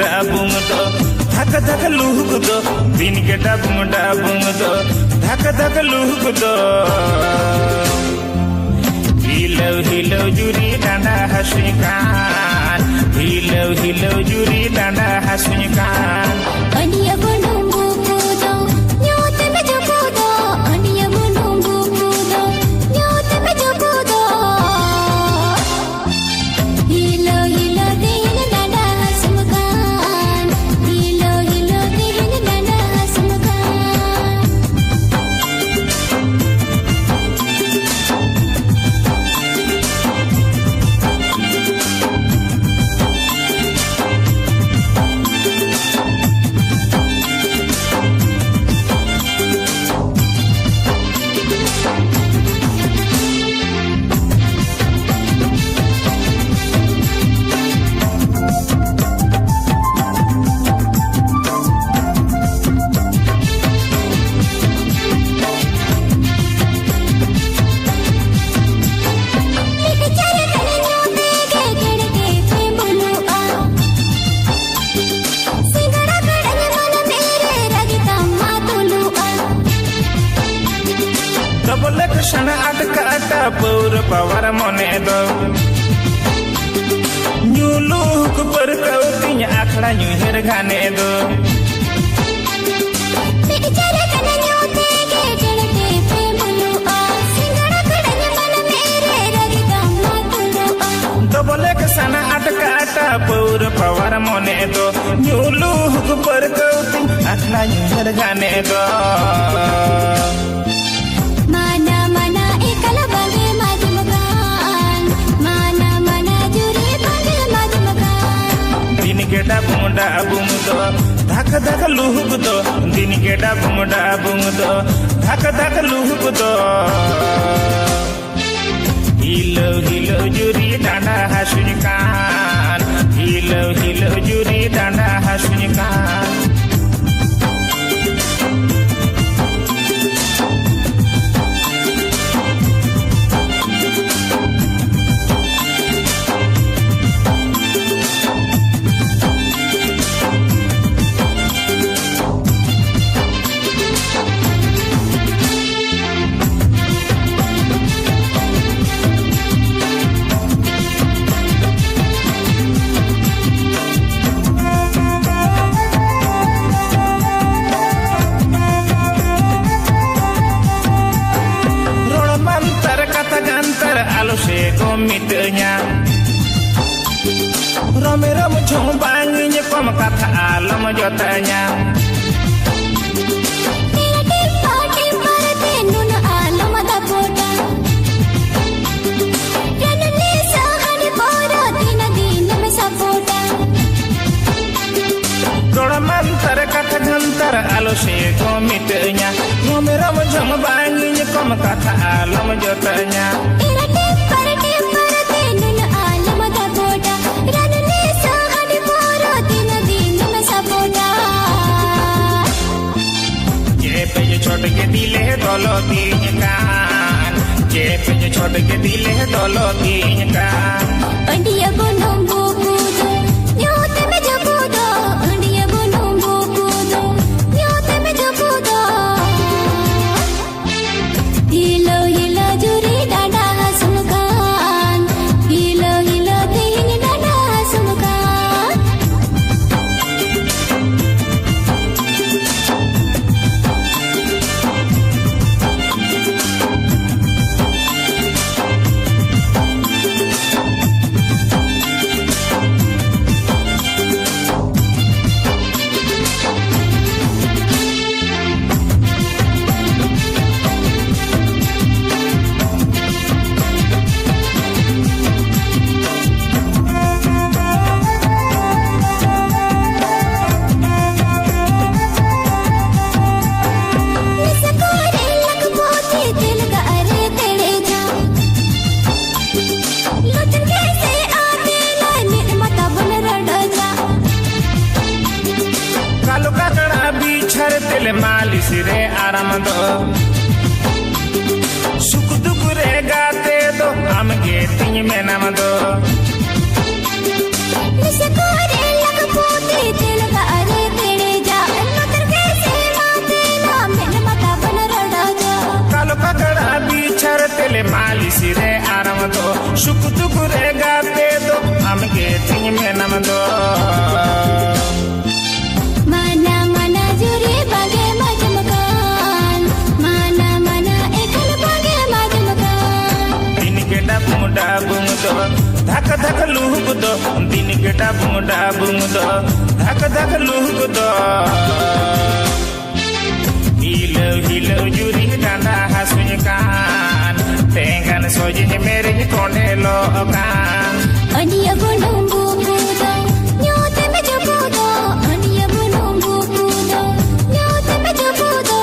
dabung do dhaka dhaka luhuk do din ke dabung do dhaka dhaka luhuk do hilau juri danda hasunikan hilau juri danda hasunikan aniya menunggu kudo nyote mejo kudo aniya menunggu kudo nyote mejo kudo hilau din danda hasunikan hilau din danda hasunikan Sana adka ata pur pawar mone do nyulu ku par kau tinya akhla nyuher gane do bicara kana nyote ke jड़ते पे मनु आ सिंगड़ा कड़न मन मेरे रगिता मातुलो आ dobole ke sana adka ata pur pawar mone do nyulu ku par kau tinya akhla nyuher gane do dabung do dhaka dhaka luhuk do din ke dabung do dhaka dhaka luhuk do hilau juri danda hasunikan hilau juri danda hasunikan se komitnya romero mujung banginya kom kata alam jotanya tiati pati parate nun alam da poda janani sahani pora din me sapoda dola mantar kata gantar alo se komitnya romero mujung banginya kom kata alam jotanya छोड़ के दिले दौलो तीन कान जेब में छोड़ के दिले दौलो तीन कान अंडिया बनूंगो कूदो न्योते में जो कूदो अंडिया बनूंगो कूदो न्योते में जो कूदो हिलो जुरी डांडा हसमुकान हिलो तीन डांडा हसमुकान aram do suk duk re gate do amge tin menam do निसकोरे लग पोते दिल का अरे तेरे जा नतर कैसे माते ना मन मता बन रड़ा जा कालो पकड़ा बिछर तेले माली सिरे आराम दो सुख दुख रे गाते दो हमके तीन में नम दो माना माना जुरे बागे मजमकान माना माना एकल बागे मजमकान दिन के डाबुम डाबुम दो धक धक लुहुक दो दिन के डाबुम डाबुम दो धक धक लुहुक दो हिलो हिलो जुरी डांडा हसुन कान tengan soji mere konde lo kan Aniya gunung buku do nyote me jabu do Aniya gunung buku do nyote me jabu do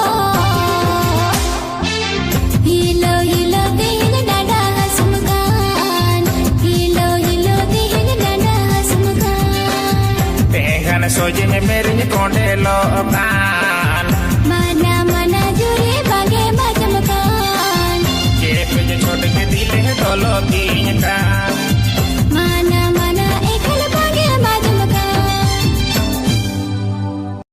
Hilo hilo dihil dada hasumkan Hilo hilo dihil dada hasumkan tengan soji mere konde lo kan Mana mana juri bage majamkan छोड़ के दिले Dolo की